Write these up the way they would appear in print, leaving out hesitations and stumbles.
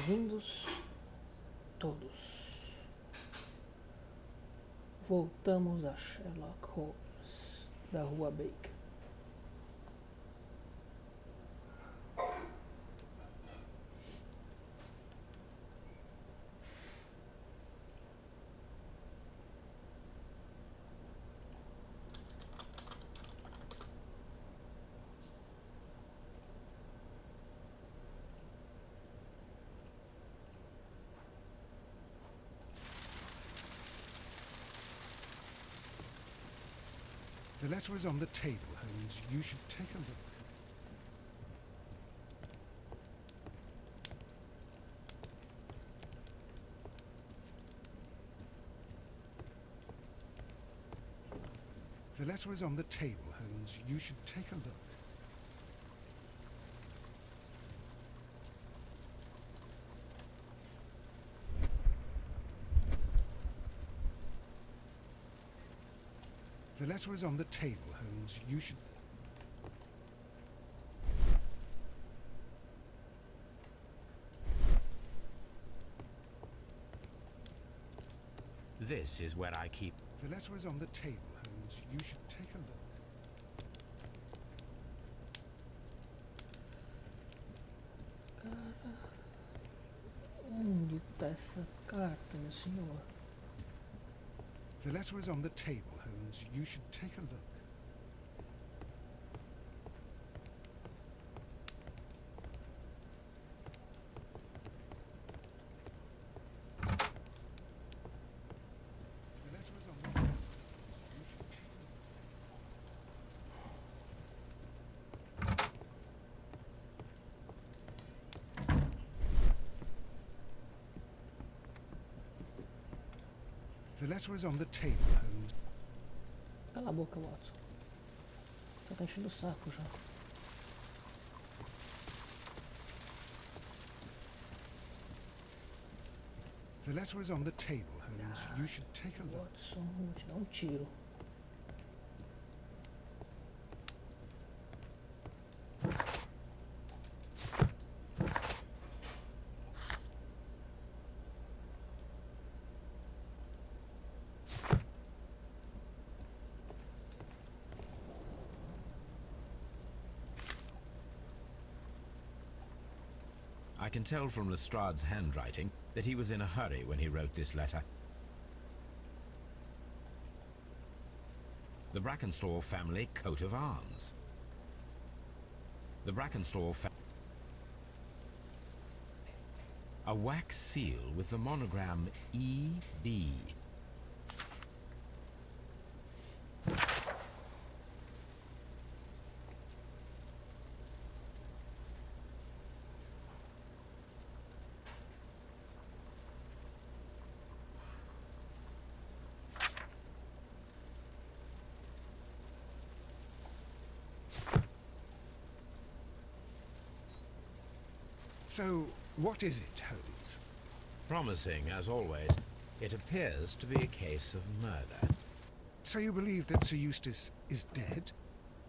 Bem-vindos todos. Voltamos a Sherlock Holmes da Rua Baker. The letter is on the table, Holmes. You should take a look. The letter is on the table, Holmes. You should take a look. The letter is on the table, Holmes. You should... This is where I keep... The letter is on the table, Holmes. You should take a look. Cara, onde está essa carta, meu senhor? The letter is on the table, Holmes. You should take a look. The letter is on the table. You should take a look. The letter is on the table, Holmes. Cala a boca, Watson. Já tá enchendo o saco já. The letter is on the table, Holmes. You should take a look. Watson, vou te dar um tiro. I can tell from Lestrade's handwriting that he was in a hurry when he wrote this letter. The Brackenstall family coat of arms. The Brackenstall family. A wax seal with the monogram E.B. So, what is it, Holmes? Promising, as always. It appears to be a case of murder. So you believe that Sir Eustace is dead?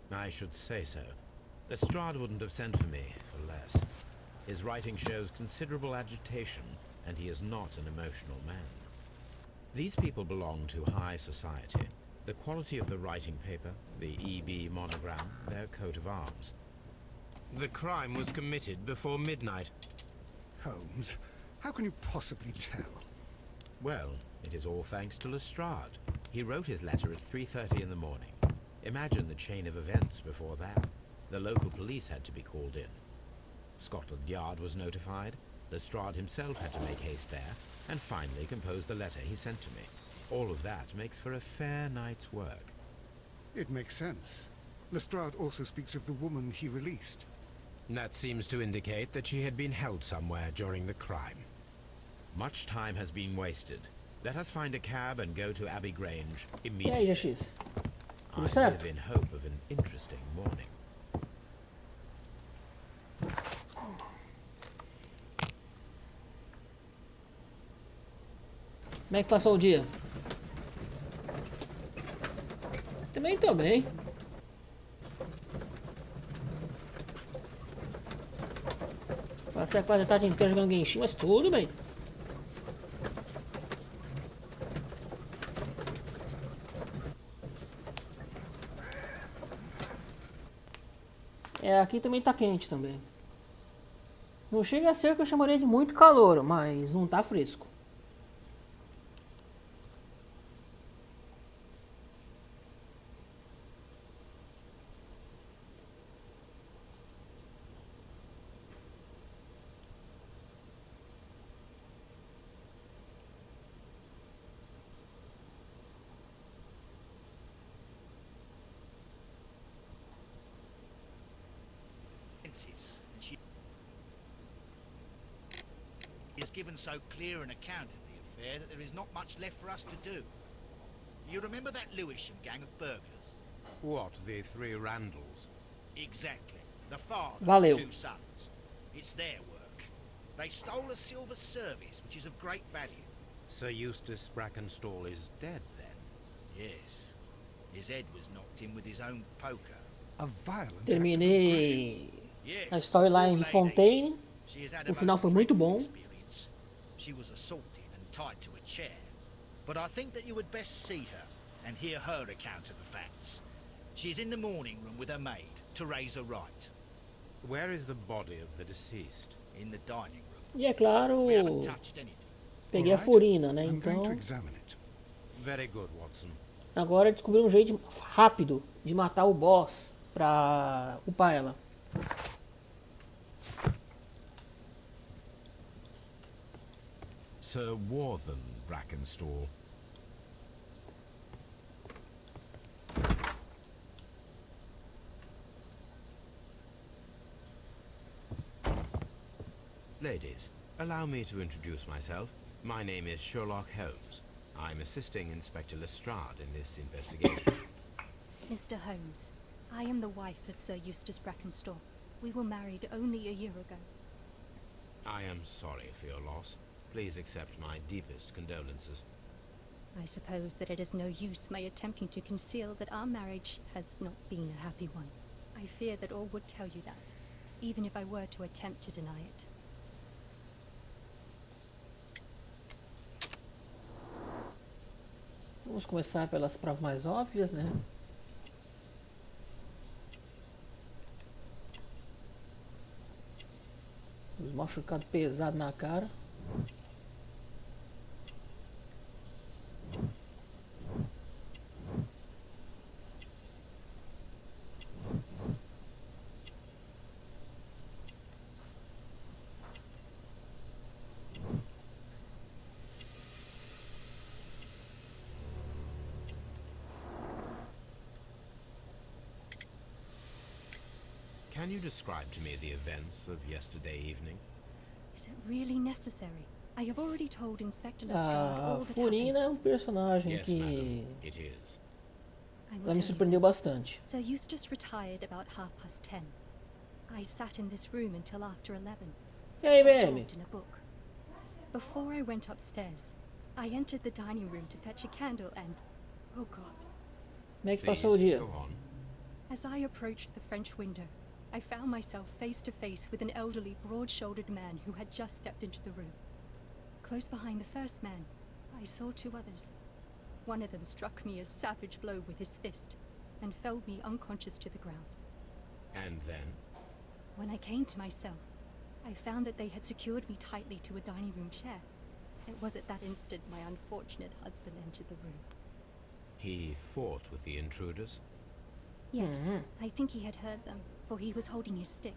I should say so. Lestrade wouldn't have sent for me for less. His writing shows considerable agitation, and he is not an emotional man. These people belong to high society. The quality of the writing paper, the EB monogram, their coat of arms. The crime was committed before midnight. Holmes, how can you possibly tell? Well, it is all thanks to Lestrade. He wrote his letter at 3:30 in the morning. Imagine the chain of events before that. The local police had to be called in. Scotland Yard was notified. Lestrade himself had to make haste there, and finally compose the letter he sent to me. All of that makes for a fair night's work. It makes sense. Lestrade also speaks of the woman he released. That seems to indicate that she had been held somewhere during the crime. Much time has been wasted. Let us find a cab and go to Abbey Grange E aí, immediately. GX? I Tudo certo? live in hope of an interesting morning. Como é que passou o dia? Também tô bem. Passei quase a tarde inteira jogando Genshin, mas tudo bem. É, aqui também tá quente também. Não chega a ser o que eu chamaria de muito calor, mas não tá fresco. And she has given so clear an account of the affair that there is not much left for us to do. You remember that Lewisham gang of burglars? What, the three Randalls? Exactly. The father Valeu. and two sons. It's their work. They stole a silver service, which is of great value. Sir Eustace Brackenstall is dead, then? Yes. His head was knocked in with his own poker. A violent Terminei Yes. a storyline de poor lady. Fontaine. She has had O a final most foi muito dreadful bom. experience. She was assaulted and tied to a chair. But I think that you would best see her and hear her account of the facts. She is in the morning room with her maid, Teresa Wright, Where is the body of the deceased? in the dining room. E é claro, We haven't touched anything. peguei a Alright, furina, né? I'm going to Então, examine it. Very good, Watson. agora descobri um jeito rápido de matar o boss pra upar ela. Sir Warthen Brackenstall. Ladies, allow me to introduce myself. My name is Sherlock Holmes. I'm assisting Inspector Lestrade in this investigation. Mr. Holmes, I am the wife of Sir Eustace Brackenstall. We were married only a year ago. I am sorry for your loss. Please accept my deepest condolences. I suppose that it is no use my attempting to conceal that our marriage has not been a happy one. I fear that all would tell you that, even if I were to attempt to deny it. Vamos começar pelas provas mais óbvias, né? Os machucados pesados na cara. Can you describe to me the events of yesterday evening? Is it really necessary? I have already told Inspector Lestrade A all that Furina é happened. um personagem Yes, que madam, it is. I will ela me tell you. surpreendeu bastante. Sir Eustace retired about 10:30. I sat in this room until after 11. E aí, BM? Absorbed in a book. Before I went upstairs, I entered the dining room to fetch a candle and... Oh God. Como é que Please, passou o dia? go on. As I approached the French window, I found myself face to face with an elderly, broad-shouldered man who had just stepped into the room. Close behind the first man, I saw two others. One of them struck me a savage blow with his fist and felled me unconscious to the ground. And then? When I came to myself, I found that they had secured me tightly to a dining room chair. It was at that instant my unfortunate husband entered the room. He fought with the intruders? Yes, I think he had heard them, for he was holding his stick.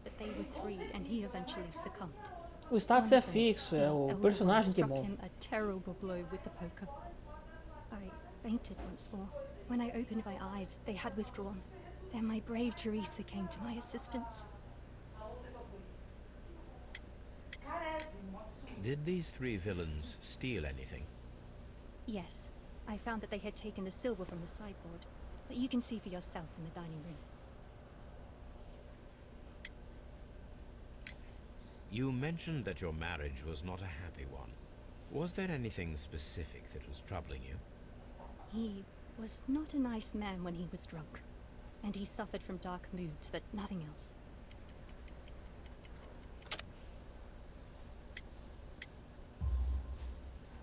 But they were three, and he eventually succumbed. O status é fixo, é o personagem que é struck bom. him a terrible blow with the poker. I fainted once more. When I opened my eyes, they had withdrawn. Then my brave Teresa came to my assistance. Did these three villains steal anything? Yes, I found that they had taken the silver from the sideboard, but you can see for yourself in the dining room. You mentioned that your marriage was not a happy one. Was there anything specific that was troubling you? He was not a nice man when he was drunk, and he suffered from dark moods, but nothing else.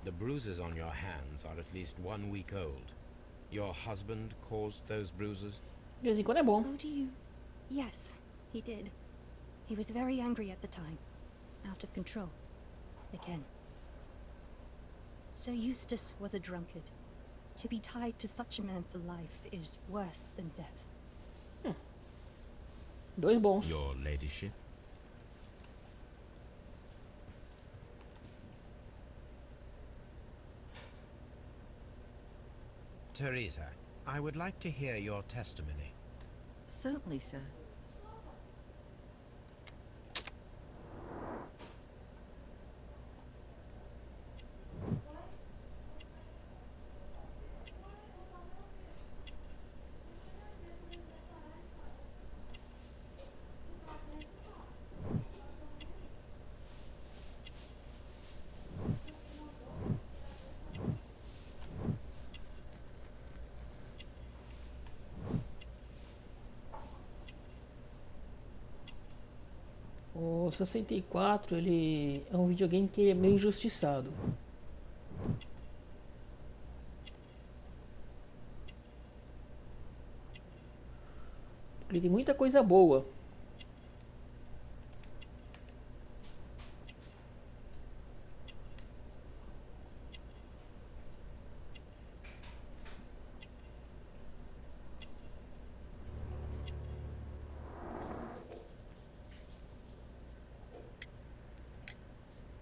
The bruises on your hands are at least 1 week old. Your husband caused those bruises? De vez em quando é bom. Oh, do you? Yes, he did. He was very angry at the time. Out of control. Again. Sir Eustace was a drunkard. To be tied to such a man for life is worse than death. Dois bons. Your ladyship? Teresa, I would like to hear your testimony. Certainly, sir. O 64, ele é um videogame que é meio injustiçado. Ele tem muita coisa boa.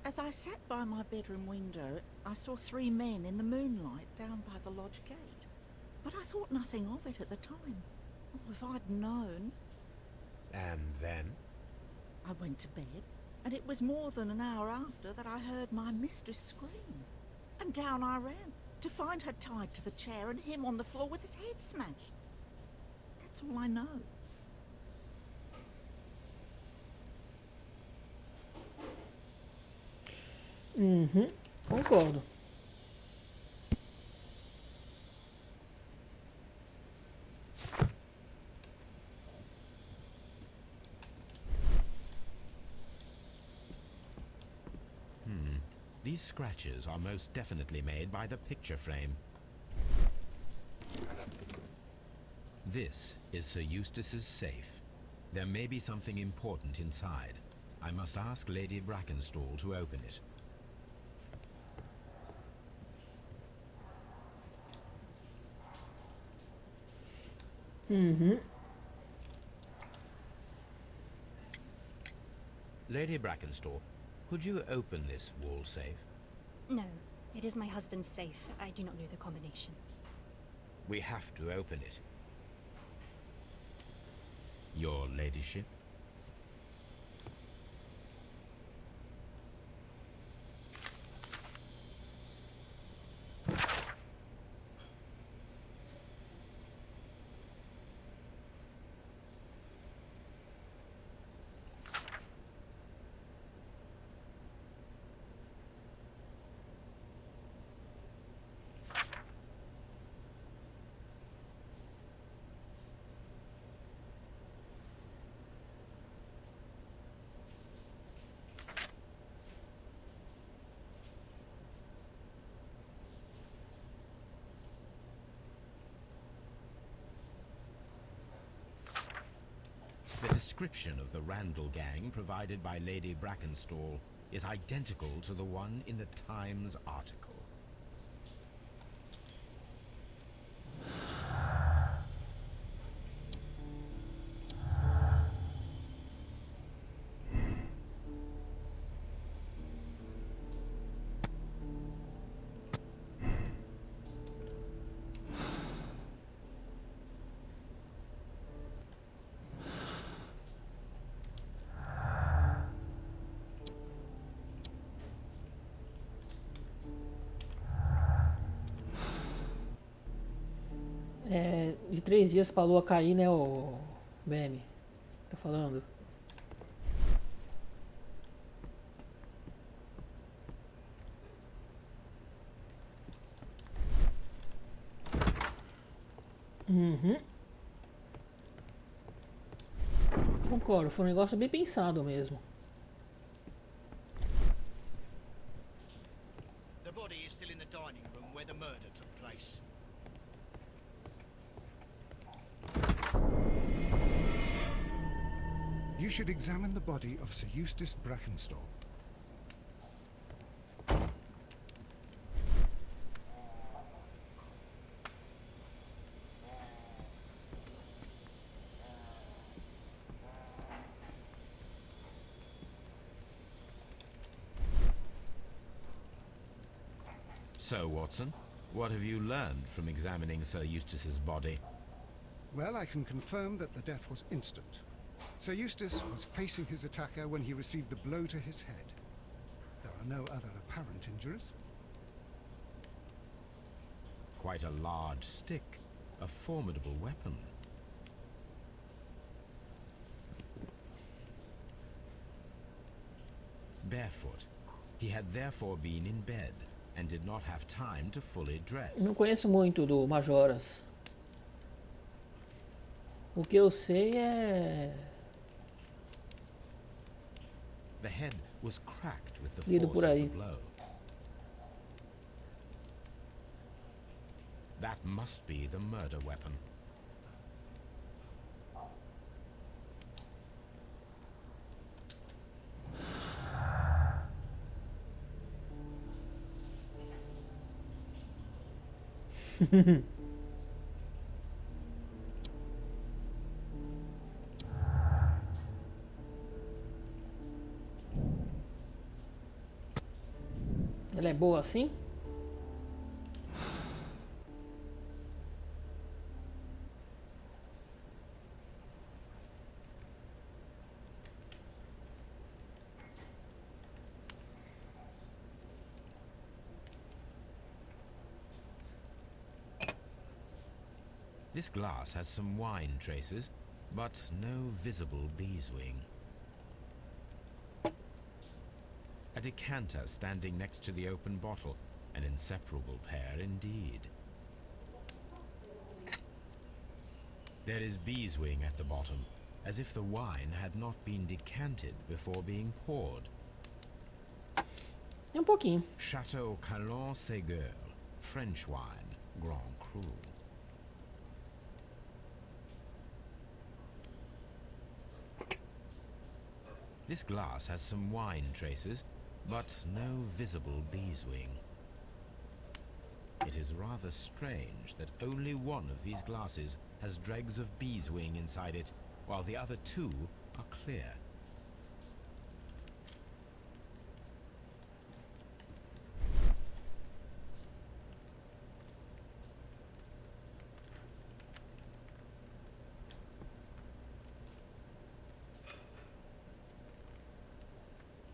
As I sat by my bedroom window, I saw 3 men in the moonlight down by the lodge gate. But I thought nothing of it at the time. Oh, if I'd known. And then? I went to bed, and it was more than an hour after that I heard my mistress scream. And down I ran, to find her tied to the chair and him on the floor with his head smashed. That's all I know. Concordo. These scratches are most definitely made by the picture frame. This is Sir Eustace's safe. There may be something important inside. I must ask Lady Brackenstall to open it. Lady Brackenstall, could you open this wall safe? No, it is my husband's safe. I do not know the combination. We have to open it. Your ladyship? The description of the Randall gang provided by Lady Brackenstall is identical to the one in the Times article. De 3 dias pra lua cair, né, o meme? Tá falando? Concordo, foi um negócio bem pensado mesmo. The body body is still in the dining room where the murder took place. You should examine the body of Sir Eustace Brackenstall. So, Watson, what have you learned from examining Sir Eustace's body? Well, I can confirm that the death was instant. Sir Eustace was facing his attacker when he received the blow to his head. There are no other apparent injuries. Quite a large stick, a formidable weapon. Barefoot, he had therefore been in bed and did not have time to fully dress. Não conheço muito do Majoras. O que eu sei é The head was cracked with the Lido force por of aí. the blow. That must be the murder weapon. Ela é boa assim? This glass has some wine traces, but no visible beeswing. A decanter standing next to the open bottle, an inseparable pair indeed. There is beeswing at the bottom, as if the wine had not been decanted before being poured. É pouquinho. Chateau Calon Ségur, French wine, Grand Cru. This glass has some wine traces, but no visible beeswing. It is rather strange that only one of these glasses has dregs of beeswing inside it, while the other two are clear.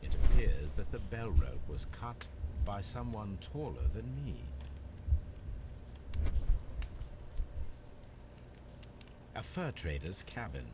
It appears that the bell rope was cut by someone taller than me. A fur trader's cabin.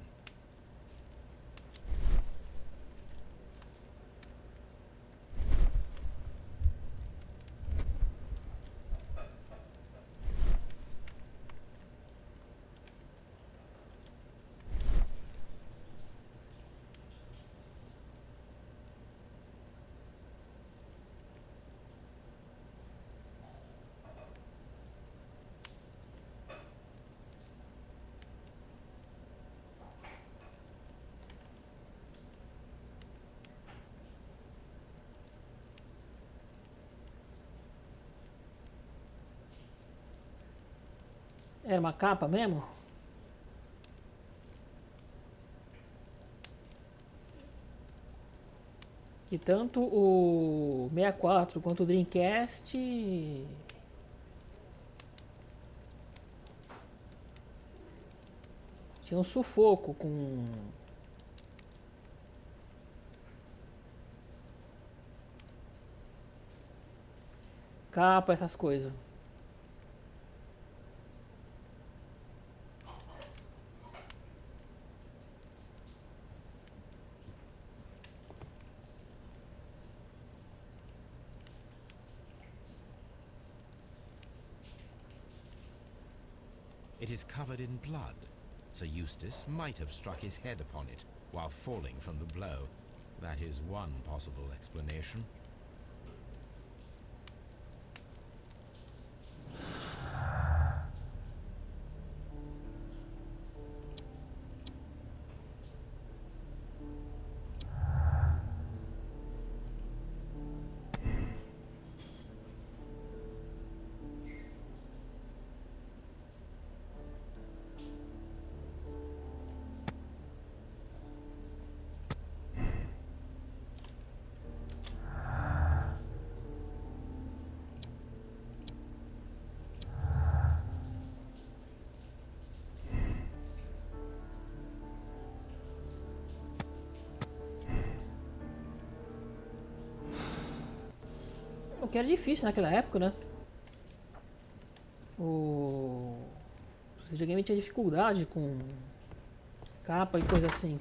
Era uma capa mesmo? Que tanto o 64 quanto o Dreamcast tinha um sufoco com capa, essas coisas. It is covered in blood. Sir Eustace might have struck his head upon it while falling from the blow. That is one possible explanation. que era difícil naquela época, né? O videogame tinha dificuldade com capa e coisa assim.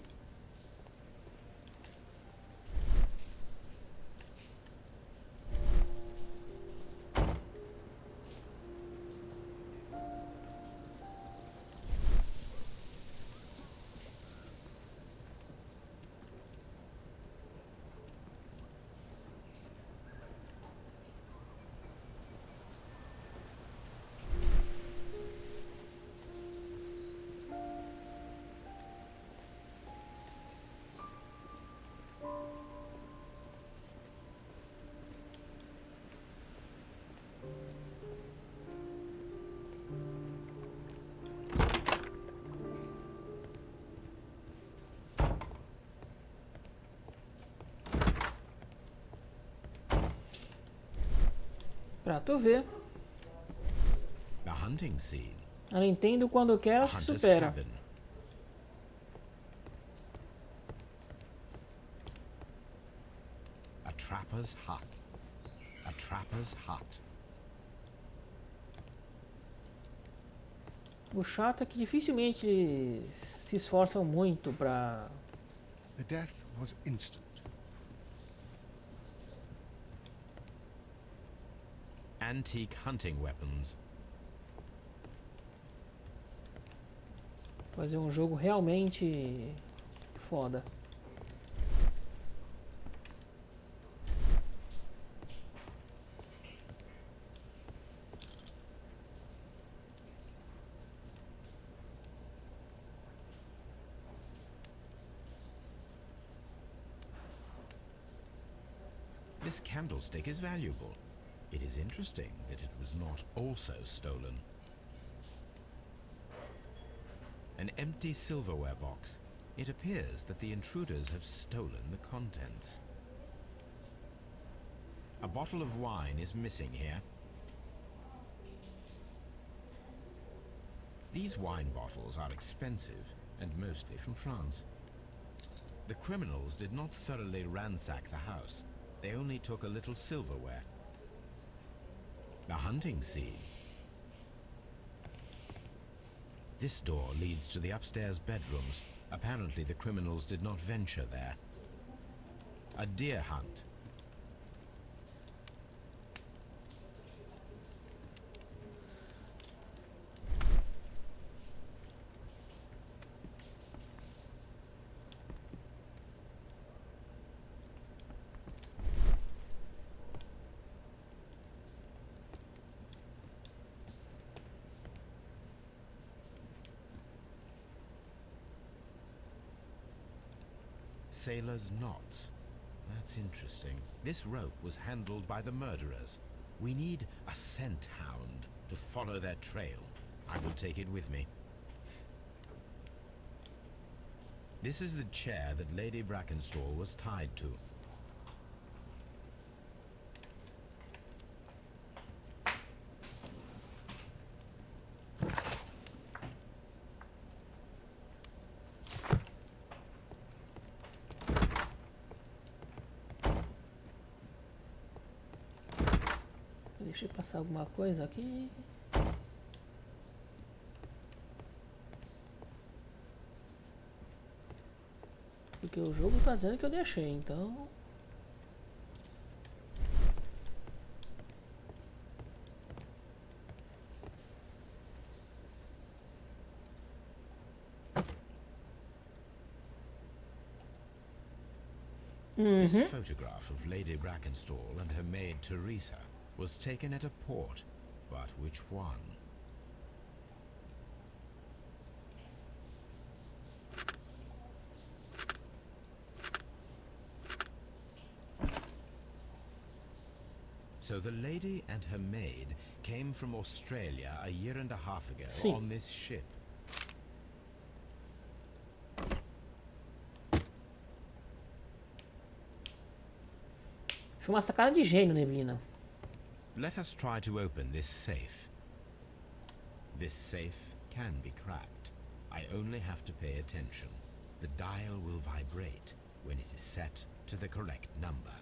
Pra tu ver. The hunting scene. A Nintendo quando quer A hunter's supera. cabin. A trapper's hut. A trapper's hut. O chato é que dificilmente eles se esforçam muito pra... The death was instant. Antique hunting weapons. fazer um jogo realmente foda. This candlestick is valuable. It is interesting that it was not also stolen. An empty silverware box. It appears that the intruders have stolen the contents. A bottle of wine is missing here. These wine bottles are expensive and mostly from France. The criminals did not thoroughly ransack the house. They only took a little silverware. The hunting scene. This door leads to the upstairs bedrooms. Apparently the criminals did not venture there. A deer hunt. Sailor's knots. That's interesting. This rope was handled by the murderers. We need a scent hound to follow their trail. I will take it with me. This is the chair that Lady Brackenstall was tied to. Deixa eu passar alguma coisa aqui. Porque o jogo tá dizendo que eu deixei, então... This photograph of Lady Brackenstall and her maid Teresa was taken at a port, but which one? So the lady and her maid came from Australia a year and a half ago Sim. on this ship. Foi uma sacada de gênio, Neblina. Let us try to open this safe. This safe can be cracked. I only have to pay attention. The dial will vibrate when it is set to the correct number.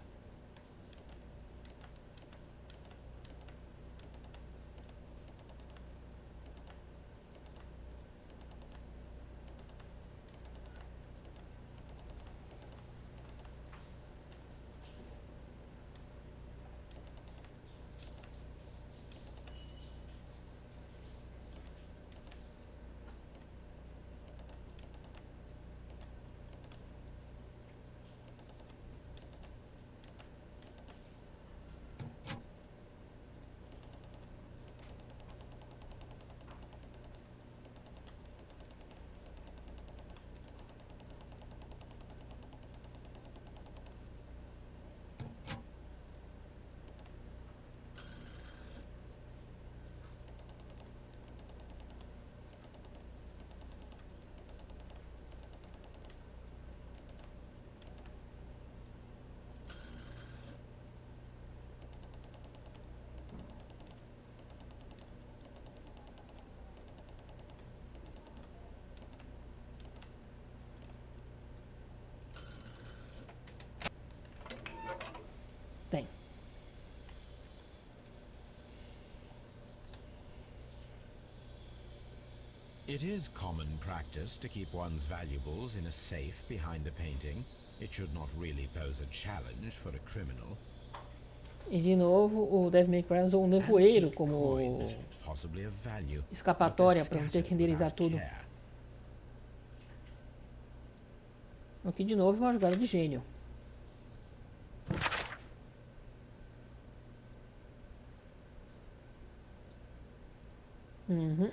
It is common practice to keep one's valuables in a safe behind a painting. It should not really pose a challenge for a criminal. E de novo, o Devil May Cry usou um nevoeiro Antique como coins, possibly of value, escapatória but para não ter they're que renderizar scattered tudo. without care. Aqui de novo uma jogada de gênio. Uhum.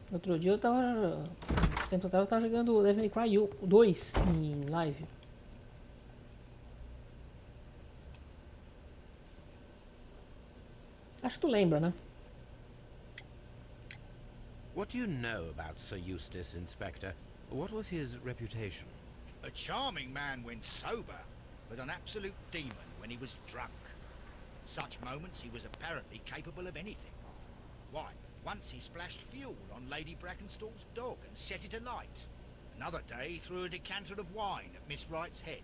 Outro dia eu tava. Tempo atrás eu tava jogando Devil May Cry 2 em live. Acho que tu lembra, né? What do you know about Sir Eustace, Inspector? What was his reputation? A charming man when sober, but an absolute demon when he was drunk. Such moments he was apparently capable of anything. Why, once he splashed fuel on Lady Brackenstall's dog and set it alight. Another day he threw a decanter of wine at Miss Wright's head.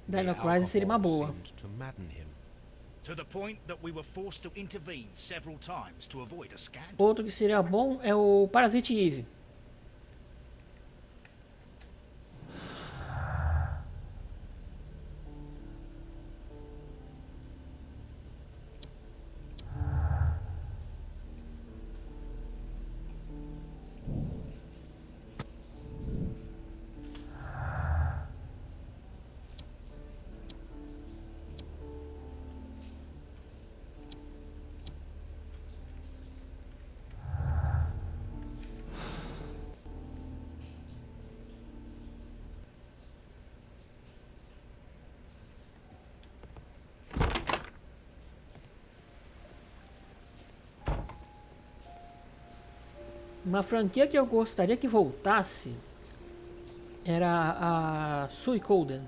Dino The Crisis seria uma alcohol boa. seemed to madden him. To the point that we were forced to intervene several times to avoid a scandal. Outro que seria bom é o Parasite Eve. Uma franquia que eu gostaria que voltasse era a Suicoden.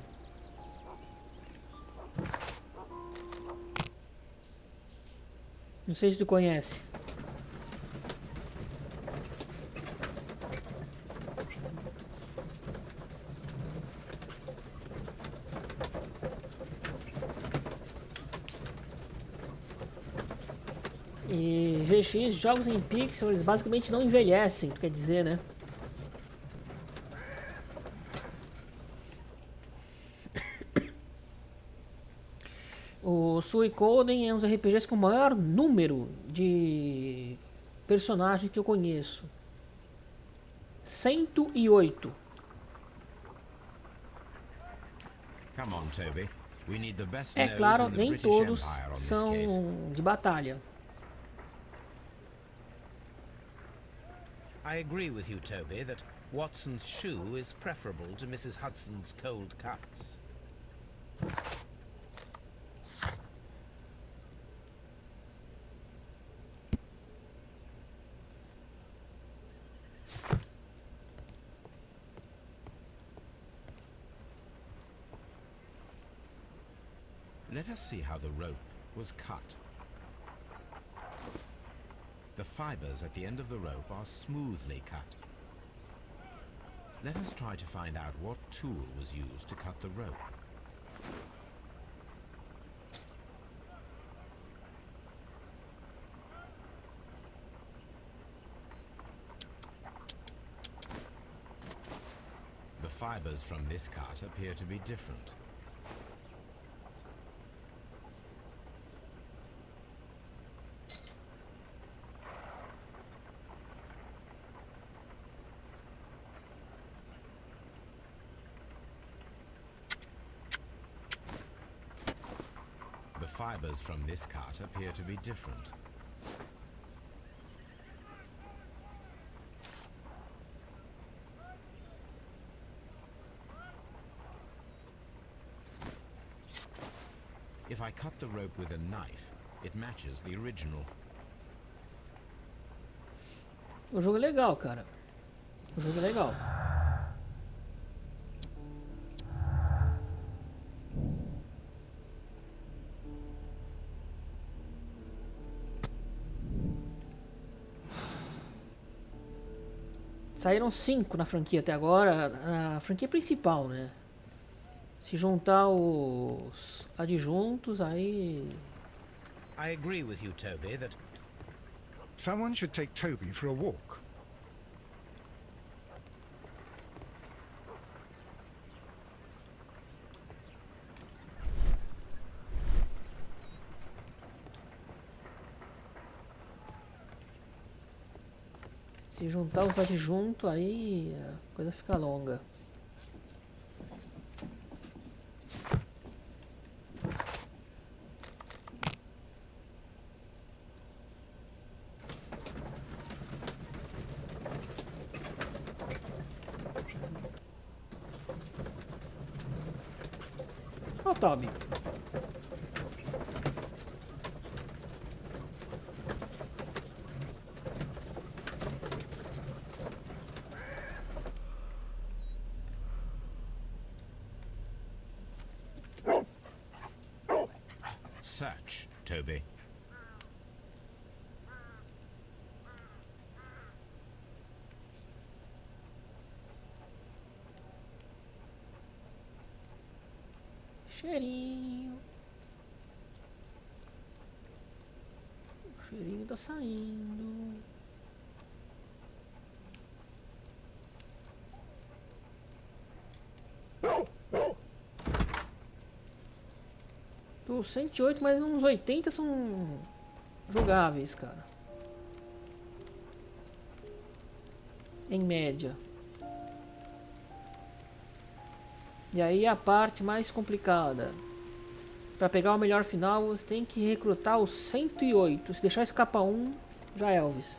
Não sei se tu conhece. E GX, jogos em pixel, eles basicamente não envelhecem, tu quer dizer, né? O Suicoden é um dos RPGs com o maior número de personagens que eu conheço. 108. Come on, Toby. We need the best É nose claro, in the nem British todos Empire on this são case. de batalha. I agree with you, Toby, that Watson's shoe is preferable to Mrs. Hudson's cold cuts. Let us see how the rope was cut. The fibers at the end of the rope are smoothly cut. Let us try to find out what tool was used to cut the rope. The fibers from this cut appear to be different. The fibers from this cut appear to be different. If I cut the rope with a knife, it matches the original. O jogo é legal, cara. O jogo é legal. Saíram 5 na franquia até agora, a franquia principal, né? Se juntar os adjuntos, aí... I agree with you, Toby, that Someone should take Toby for a walk. Se juntar os adjuntos, aí a coisa fica longa. Ó, Toby. such, Toby. Cheirinho. O cheirinho tá saindo. Tô 108, mas uns 80 são jogáveis, cara. Em média. E aí a parte mais complicada. Para pegar o melhor final, você tem que recrutar os 108. Se deixar escapar um, já é Elvis.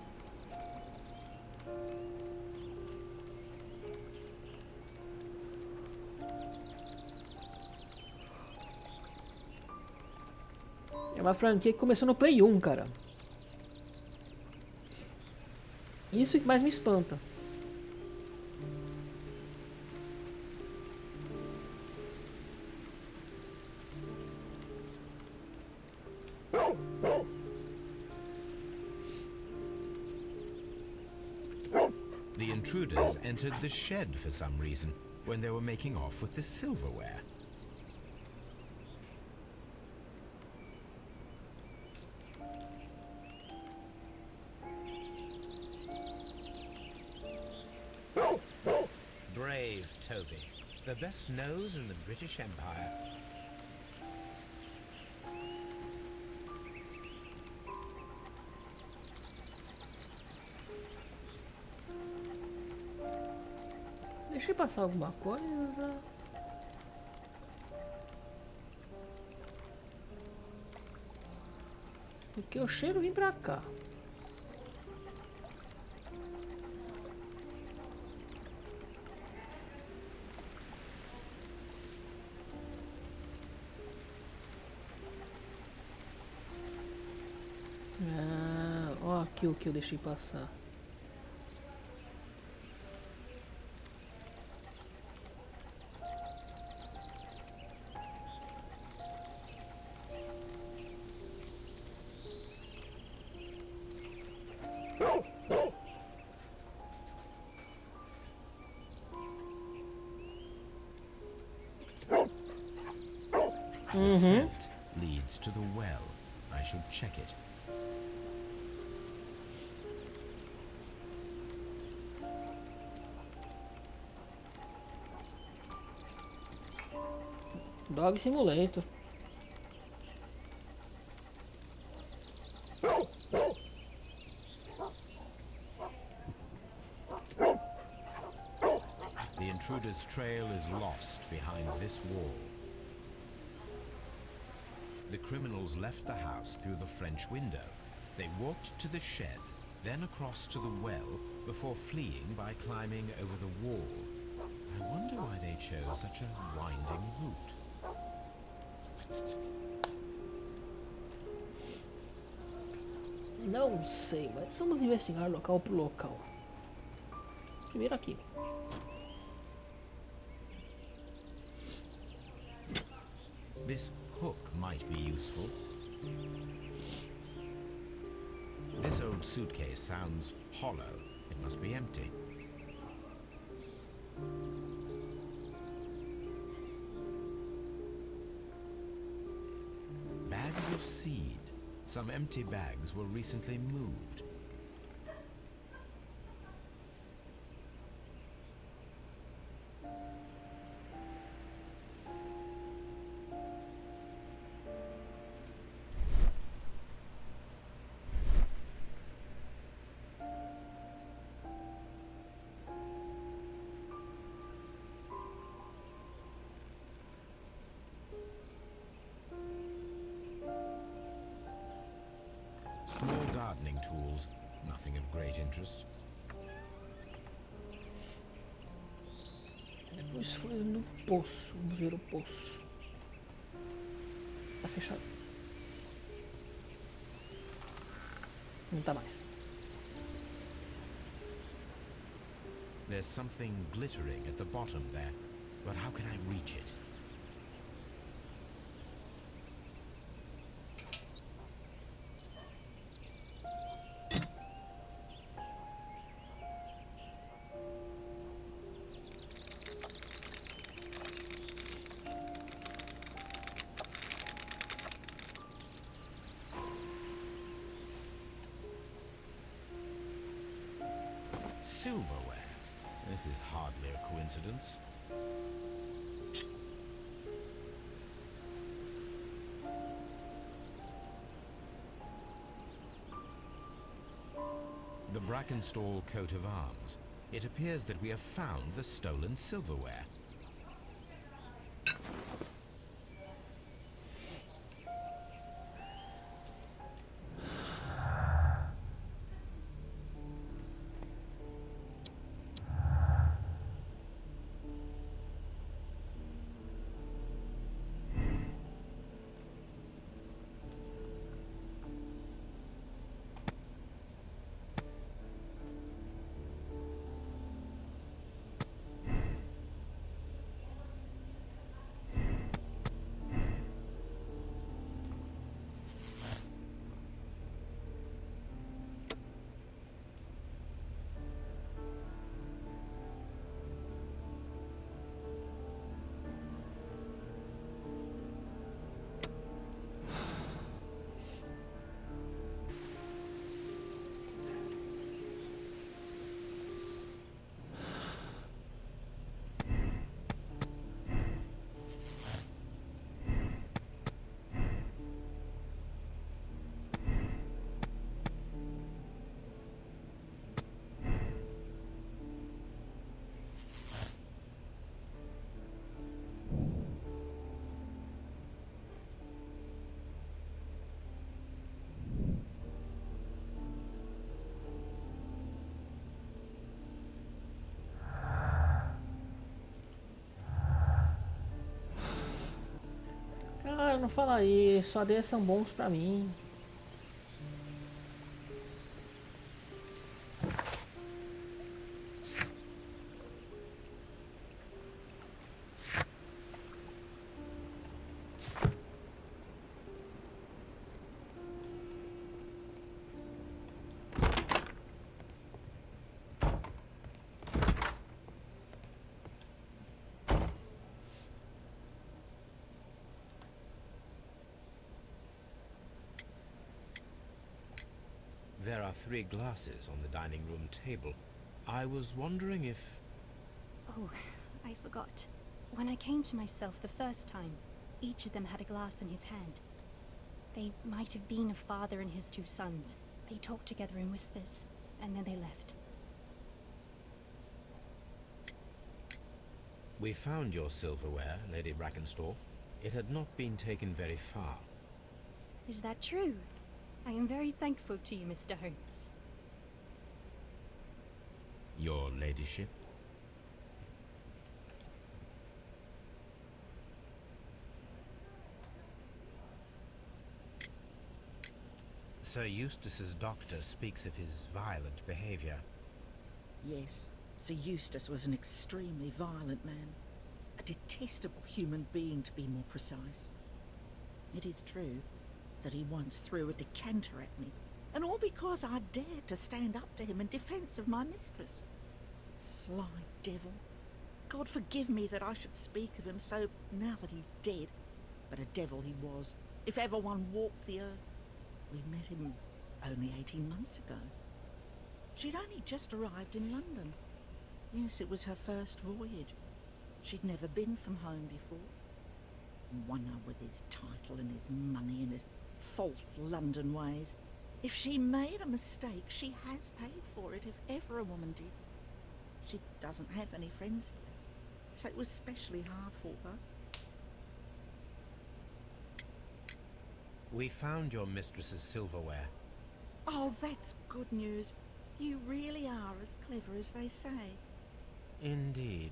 É uma franquia que começou no Play 1, cara. Isso que mais me espanta. The intruders entered the shed for some reason when they were making off with the silverware. Brave Toby, the best nose in the British Empire. Deixa eu passar alguma coisa. Porque o cheiro vem pra cá. Ah, ó aqui o que eu deixei passar. The scent leads to the well. I should check it. Dog Simulator. The intruder's trail is lost behind this wall. The criminals left the house through the French window. They walked to the shed, then across to the well, before fleeing by climbing over the wall. I wonder why they chose such a winding route. Não sei, mas vamos investigar local por local. Primeiro aqui. This hook might be useful. This old suitcase sounds hollow. It must be empty. Bags of seed. Some empty bags were recently moved. Small gardening tools, nothing of great interest. Depois foi no poço. Vamos ver o poço. Tá fechado. Não tá mais. There's something glittering at the bottom there, but how can I reach it? Silverware. This is hardly a coincidence. The Brackenstall coat of arms. It appears that we have found the stolen silverware. Cara, não fala isso. Só desses são bons pra mim. There are 3 glasses on the dining room table. I was wondering if... Oh, I forgot. When I came to myself the first time, each of them had a glass in his hand. They might have been a father and his 2 sons. They talked together in whispers, and then they left. We found your silverware, Lady Brackenstall. It had not been taken very far. Is that true? I am very thankful to you, Mr. Holmes. Your ladyship? Sir Eustace's doctor speaks of his violent behavior. Yes, Sir Eustace was an extremely violent man. A detestable human being, to be more precise. It is true that he once threw a decanter at me, and all because I dared to stand up to him in defence of my mistress. Sly devil. God forgive me that I should speak of him so now that he's dead, but a devil he was, if ever one walked the earth. We met him only 18 months ago. She'd only just arrived in London. Yes, it was her first voyage. She'd never been from home before. Wonder with his title and his money and his false London ways. If she made a mistake, she has paid for it, if ever a woman did. She doesn't have any friends here, so it was especially hard for her. We found your mistress's silverware. Oh, that's good news. You really are as clever as they say. Indeed.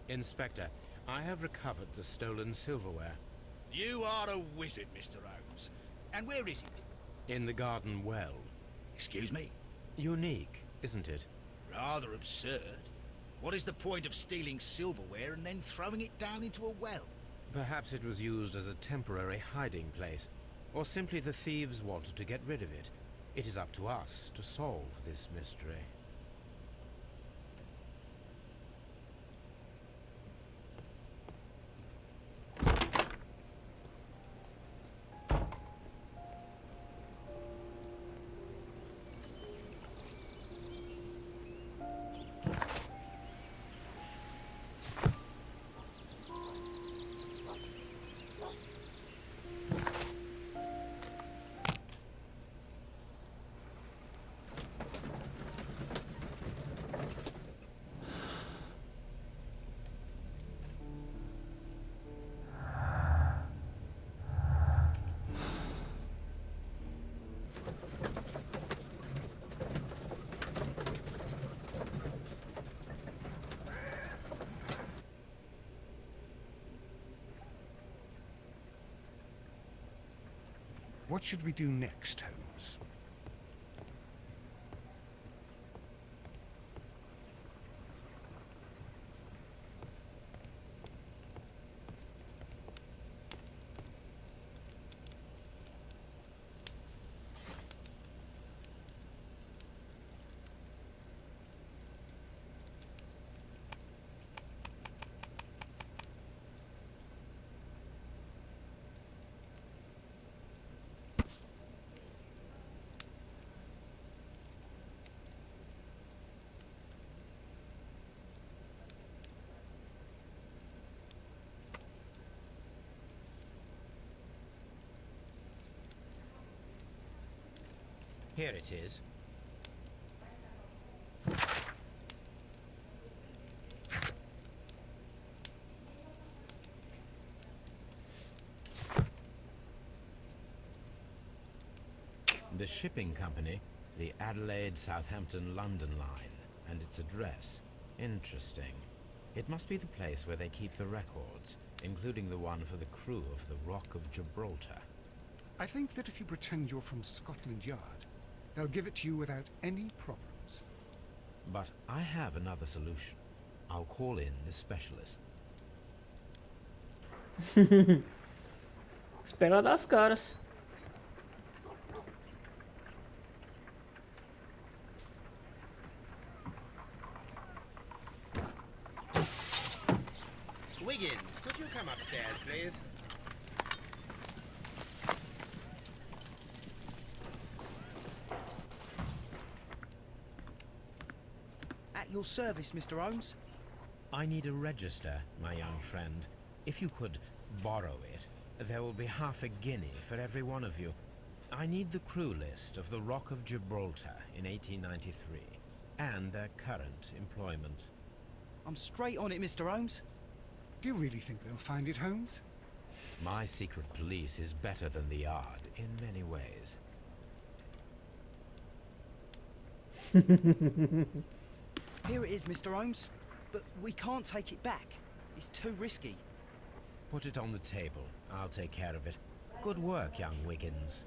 Inspector, I have recovered the stolen silverware. You are a wizard, Mr. Holmes. And where is it? In the garden well. Excuse me? Unique, isn't it? Rather absurd. What is the point of stealing silverware and then throwing it down into a well? Perhaps it was used as a temporary hiding place, or simply the thieves wanted to get rid of it. It is up to us to solve this mystery. What should we do next, Holmes? Here it is. The shipping company, the Adelaide, Southampton, London line, and its address. Interesting. It must be the place where they keep the records, including the one for the crew of the Rock of Gibraltar. I think that if you pretend you're from Scotland Yard, they'll give it to you without any problems. But I have another solution. I'll call in the specialist. Espera das caras. Wiggins, could you come upstairs, please? At your service, Mr. Holmes. I need a register, my young friend. If you could borrow it, there will be half a guinea for every one of you. I need the crew list of the Rock of Gibraltar in 1893, and their current employment. I'm straight on it, Mr. Holmes. Do you really think they'll find it, Holmes? My secret police is better than the Yard in many ways. Here it is, Mr. Holmes. But we can't take it back. It's too risky. Put it on the table. I'll take care of it. Good work, young Wiggins.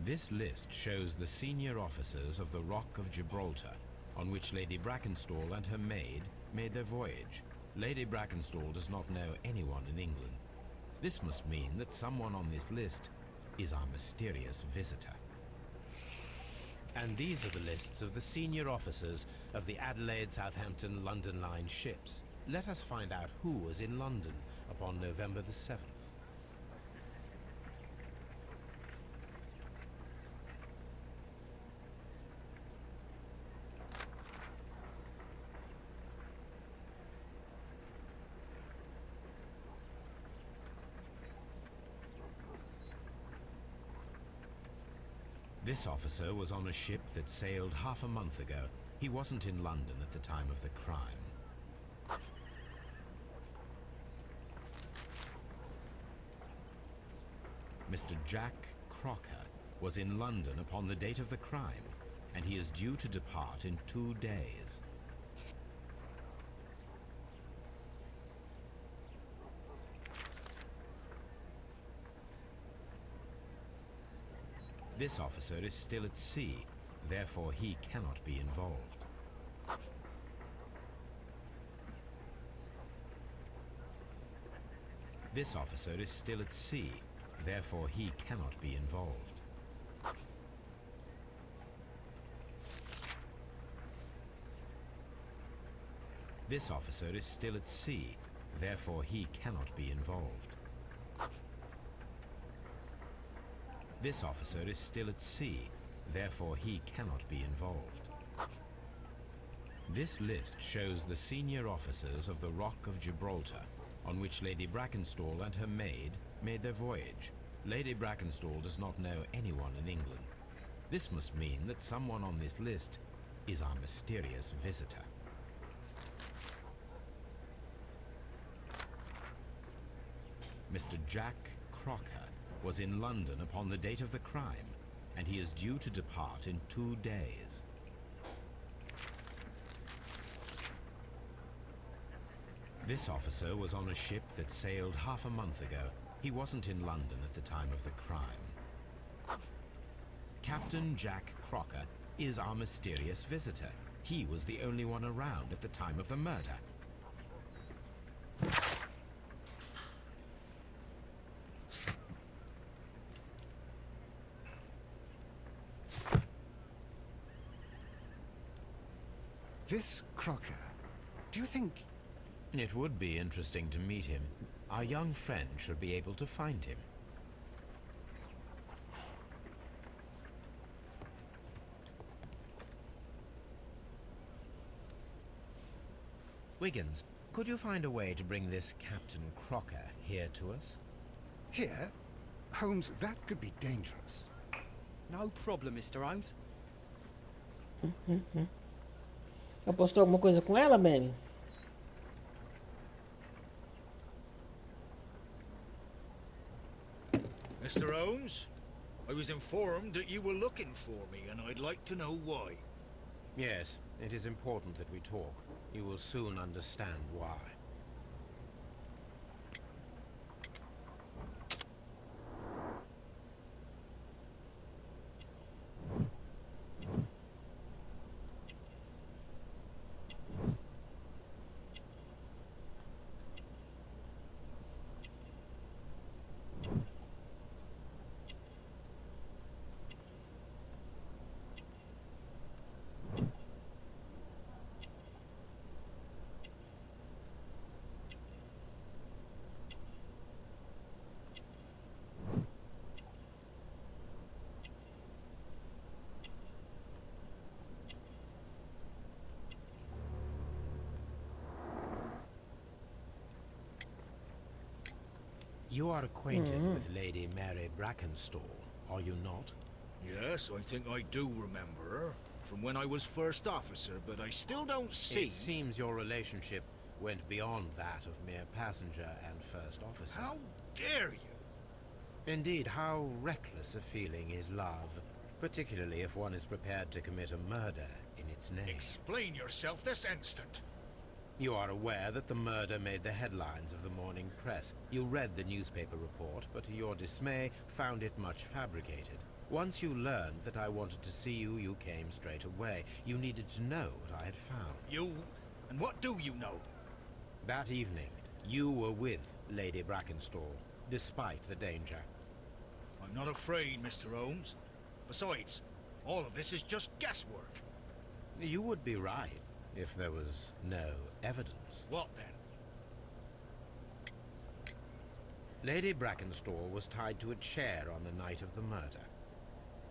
This list shows the senior officers of the Rock of Gibraltar, on which Lady Brackenstall and her maid made their voyage. Lady Brackenstall does not know anyone in England. This must mean that someone on this list is our mysterious visitor. And these are the lists of the senior officers of the Adelaide, Southampton, London Line ships. Let us find out who was in London upon November the 7th. This officer was on a ship that sailed half a month ago. He wasn't in London at the time of the crime. Mr. Jack Crocker was in London upon the date of the crime, and he is due to depart in 2 days. This officer is still at sea, therefore he cannot be involved. This officer is still at sea, therefore he cannot be involved. This officer is still at sea, therefore he cannot be involved. This officer is still at sea, therefore he cannot be involved. This list shows the senior officers of the Rock of Gibraltar, on which Lady Brackenstall and her maid made their voyage. Lady Brackenstall does not know anyone in England. This must mean that someone on this list is our mysterious visitor. Mr. Jack Crocker was in London upon the date of the crime, and he is due to depart in 2 days. This officer was on a ship that sailed half a month ago. He wasn't in London at the time of the crime. Captain Jack Crocker is our mysterious visitor. He was the only one around at the time of the murder. This Crocker, do you think... It would be interesting to meet him. Our young friend should be able to find him. Wiggins, could you find a way to bring this Captain Crocker here to us? Here? Holmes, that could be dangerous. No problem, Mr. Holmes. Apostou alguma coisa com ela, Manny? Mr. Holmes, I was informed that you were looking for me, and I'd like to know why. Yes, it is important that we talk. You will soon understand why. You are acquainted with Lady Mary Brackenstall, are you not? Yes, I think I do remember her. From when I was first officer, but I still don't see... It seems your relationship went beyond that of mere passenger and first officer. How dare you? Indeed, how reckless a feeling is love, particularly if one is prepared to commit a murder in its name. Explain yourself this instant. You are aware that the murder made the headlines of the morning press. You read the newspaper report, but to your dismay, found it much fabricated. Once you learned that I wanted to see you, you came straight away. You needed to know what I had found. You? And what do you know? That evening, you were with Lady Brackenstall, despite the danger. I'm not afraid, Mr. Holmes. Besides, all of this is just guesswork. You would be right, if there was no evidence. What then? Lady Brackenstall was tied to a chair on the night of the murder.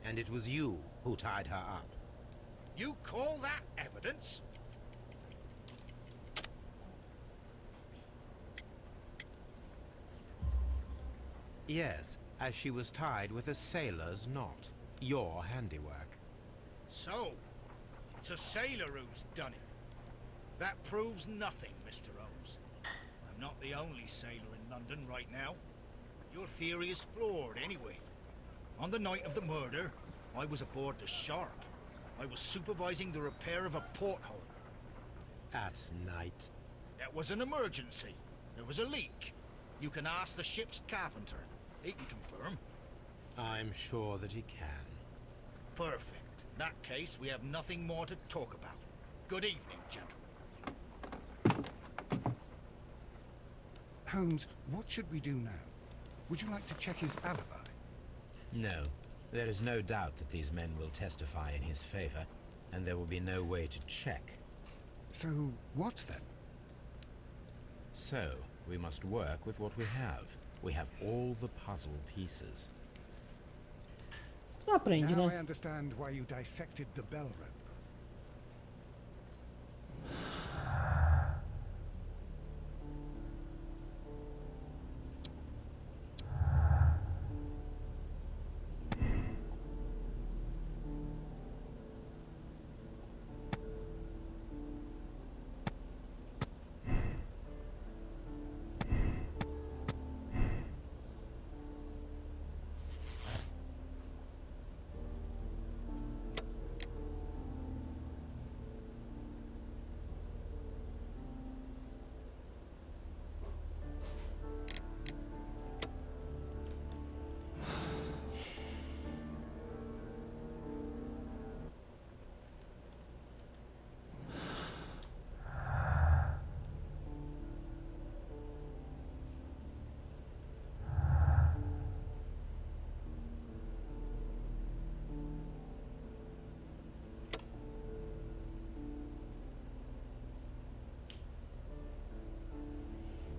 And it was you who tied her up. You call that evidence? Yes, as she was tied with a sailor's knot. Your handiwork. So, it's a sailor who's done it. That proves nothing, Mr. Holmes. I'm not the only sailor in London right now. Your theory is flawed anyway. On the night of the murder, I was aboard the Sharp. I was supervising the repair of a porthole. At night? It was an emergency. There was a leak. You can ask the ship's carpenter. He can confirm. I'm sure that he can. Perfect. In that case, we have nothing more to talk about. Good evening, gentlemen. Holmes, what should we do now? Would you like to check his alibi? No. There is no doubt that these men will testify in his favor, and there will be no way to check. So, what then? So, we must work with what we have. We have all the puzzle pieces. Aprende, Now né? I understand why you dissected the bell rope.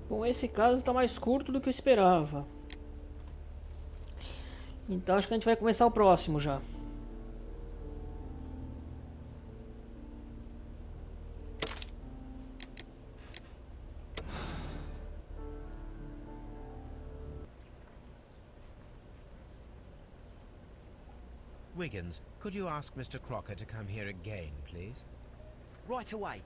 Bom, esse caso está mais curto do que eu esperava. Então acho que a gente vai começar o próximo já. Wiggins, could you ask Mr. Crocker to come here again, please? Right away.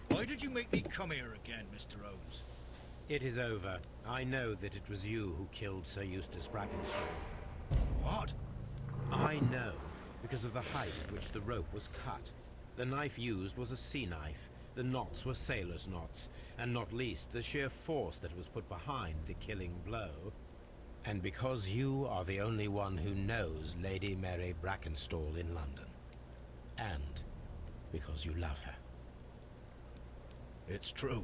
Why did you make me come here again, Mr. Holmes? It is over. I know that it was you who killed Sir Eustace Brackenstall. What? I know, because of the height at which the rope was cut. The knife used was a sea knife. The knots were sailor's knots, and not least the sheer force that was put behind the killing blow. And because you are the only one who knows Lady Mary Brackenstall in London. And because you love her. It's true.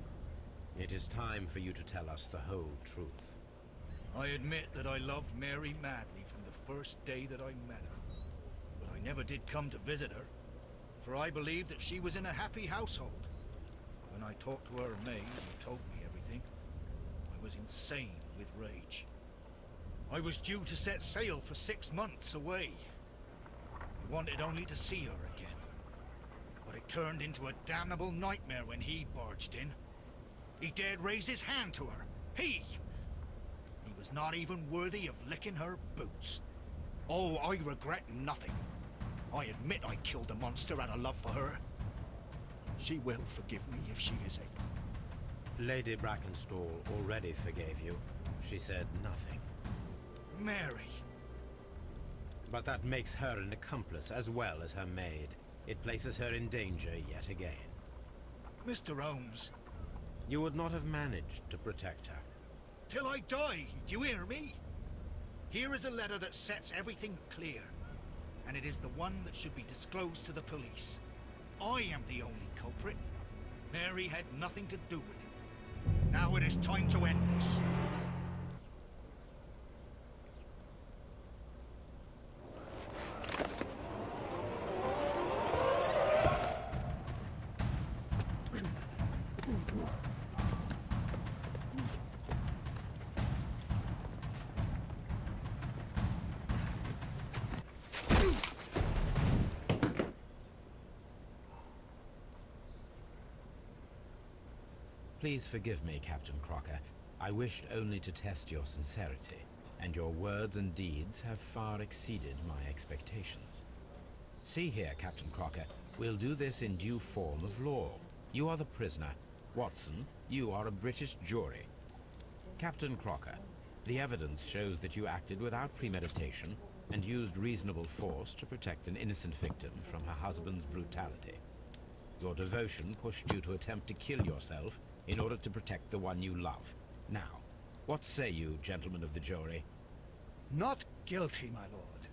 It is time for you to tell us the whole truth. I admit that I loved Mary madly from the first day that I met her. But I never did come to visit her, for I believed that she was in a happy household. When I talked to her maid and told me everything, I was insane with rage. I was due to set sail for 6 months away, Wanted only to see her again. But it turned into a damnable nightmare when he barged in. He dared raise his hand to her. He was not even worthy of licking her boots. Oh, I regret nothing. I admit I killed the monster out of love for her. She will forgive me if she is able. Lady Brackenstall already forgave you. She said nothing. Mary. But that makes her an accomplice as well as her maid. It places her in danger yet again. Mr. Holmes. You would not have managed to protect her. Till I die, do you hear me? Here is a letter that sets everything clear. And it is the one that should be disclosed to the police. I am the only culprit. Mary had nothing to do with it. Now it is time to end this. Please forgive me, Captain Crocker. I wished only to test your sincerity, and your words and deeds have far exceeded my expectations. See here, Captain Crocker, we'll do this in due form of law. You are the prisoner. Watson, you are a British jury. Captain Crocker, the evidence shows that you acted without premeditation and used reasonable force to protect an innocent victim from her husband's brutality. Your devotion pushed you to attempt to kill yourself in order to protect the one you love. Now, what say you, gentlemen of the jury? Not guilty, my lord.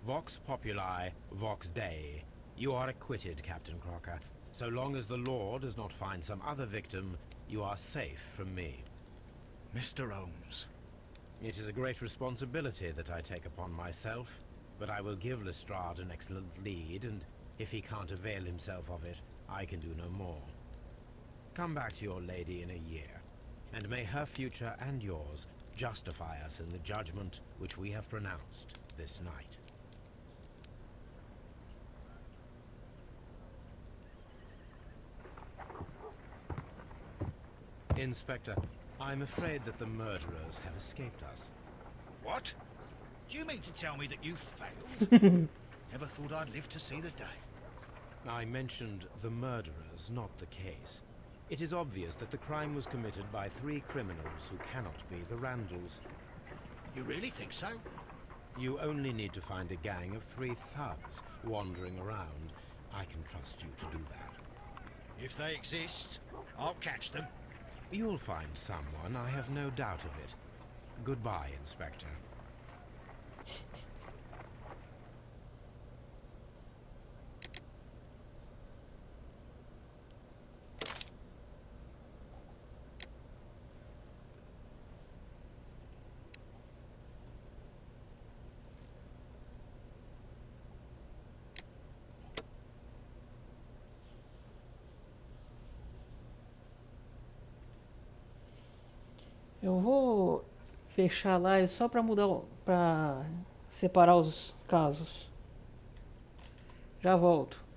Vox populi, vox dei. You are acquitted, Captain Crocker. So long as the law does not find some other victim, you are safe from me. Mr. Holmes. It is a great responsibility that I take upon myself, but I will give Lestrade an excellent lead, and if he can't avail himself of it, I can do no more. Come back to your lady in a year, and may her future and yours justify us in the judgment which we have pronounced this night. Inspector, I'm afraid that the murderers have escaped us. What? Do you mean to tell me that you failed? Never thought I'd live to see the day. I mentioned the murderers, not the case. It is obvious that the crime was committed by 3 criminals who cannot be the Randalls. You really think so? You only need to find a gang of 3 thugs wandering around. I can trust you to do that. If they exist, I'll catch them. You'll find someone, I have no doubt of it. Goodbye, Inspector. Eu vou fechar a live só para mudar, para separar os casos. Já volto.